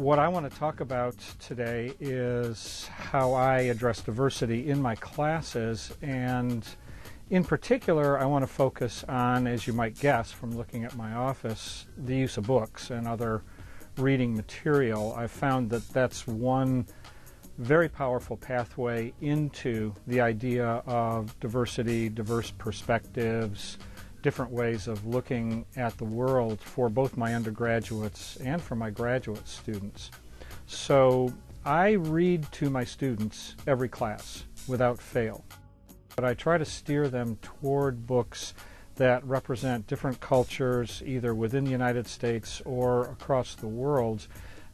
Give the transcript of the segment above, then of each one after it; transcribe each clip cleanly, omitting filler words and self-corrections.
What I want to talk about today is how I address diversity in my classes, and in particular I want to focus on, as you might guess from looking at my office, the use of books and other reading material. I've found that that's one very powerful pathway into the idea of diversity, diverse perspectives, different ways of looking at the world for both my undergraduates and for my graduate students. So I read to my students every class without fail, but I try to steer them toward books that represent different cultures either within the United States or across the world,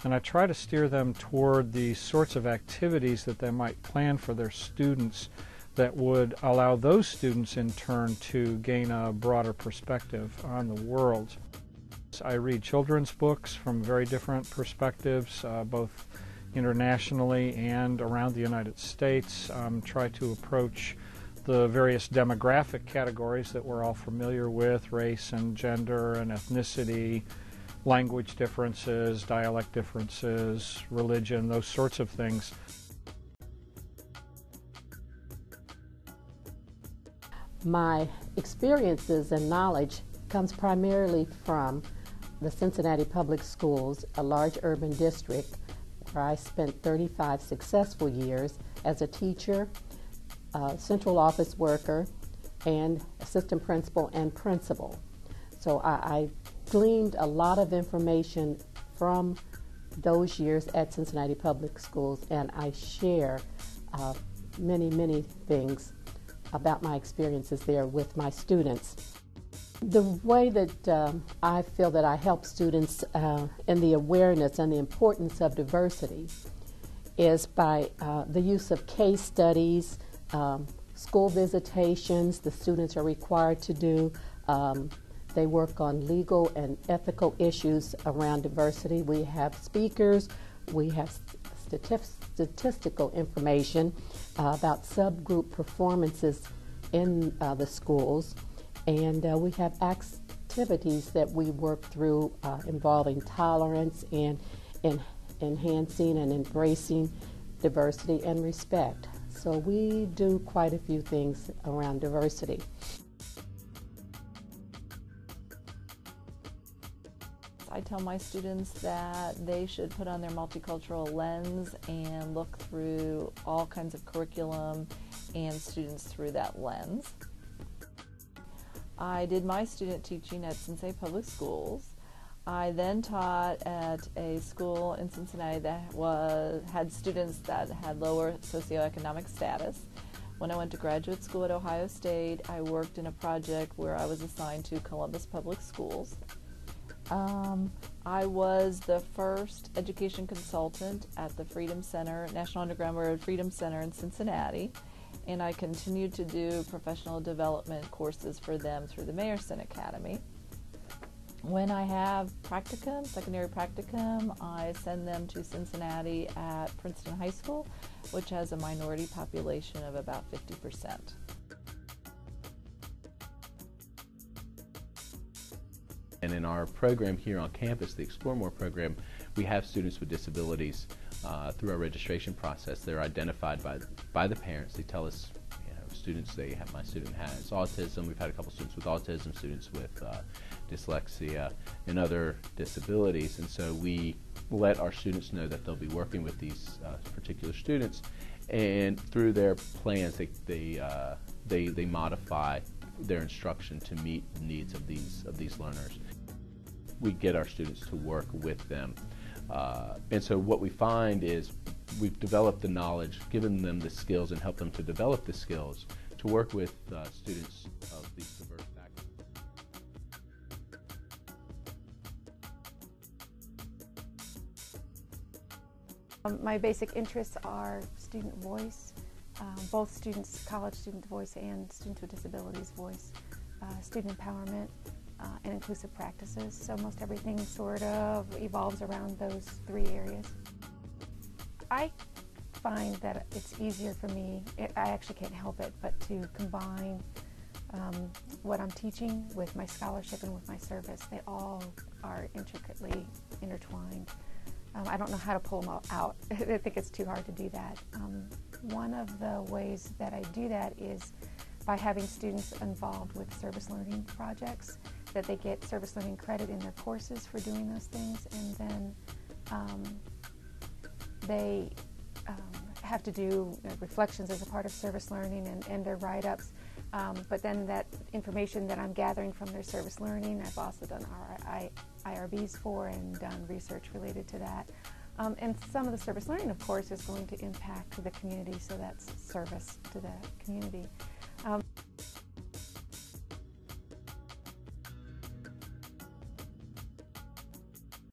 and I try to steer them toward the sorts of activities that they might plan for their students that would allow those students in turn to gain a broader perspective on the world. I read children's books from very different perspectives, both internationally and around the United States. Try to approach the various demographic categories that we're all familiar with: race and gender and ethnicity, language differences, dialect differences, religion, those sorts of things. My experiences and knowledge comes primarily from the Cincinnati Public Schools, a large urban district where I spent 35 successful years as a teacher, central office worker, and assistant principal and principal. So I gleaned a lot of information from those years at Cincinnati Public Schools, and I share many things about my experiences there with my students. The way that I feel that I help students in the awareness and the importance of diversity is by the use of case studies, school visitations the students are required to do. They work on legal and ethical issues around diversity. We have speakers, we have statistical information about subgroup performances in the schools, and we have activities that we work through involving tolerance and enhancing and embracing diversity and respect. So we do quite a few things around diversity. I tell my students that they should put on their multicultural lens and look through all kinds of curriculum and students through that lens. I did my student teaching at Cincinnati Public Schools. I then taught at a school in Cincinnati that had students that had lower socioeconomic status. When I went to graduate school at Ohio State, I worked in a project where I was assigned to Columbus Public Schools. I was the first education consultant at the Freedom Center, National Underground Railroad Freedom Center in Cincinnati, and I continued to do professional development courses for them through the Mayerson Academy. When I have practicum, secondary practicum, I send them to Cincinnati at Princeton High School, which has a minority population of about 50%. And in our program here on campus, the Explore More program, we have students with disabilities through our registration process. They're identified by the parents. They tell us, students, my student has autism. We've had a couple students with autism, students with dyslexia, and other disabilities. And so we let our students know that they'll be working with these particular students, and through their plans, they modify their instruction to meet the needs of these learners. We get our students to work with them, and so what we find is we've developed the knowledge, given them the skills, and helped them to develop the skills to work with students of these diverse backgrounds. My basic interests are student voice, both students, college student voice and students with disabilities voice, student empowerment, and inclusive practices. So most everything sort of evolves around those three areas. I find that it's easier for me, I actually can't help it, but to combine what I'm teaching with my scholarship and with my service. They all are intricately intertwined. I don't know how to pull them out. I think it's too hard to do that. One of the ways that I do that is by having students involved with service learning projects, that they get service learning credit in their courses for doing those things, and then they have to do reflections as a part of service learning and their write-ups. But then that information that I'm gathering from their service learning, I've also done IRBs for and done research related to that. And some of the service learning, of course, is going to impact the community, so that's service to the community.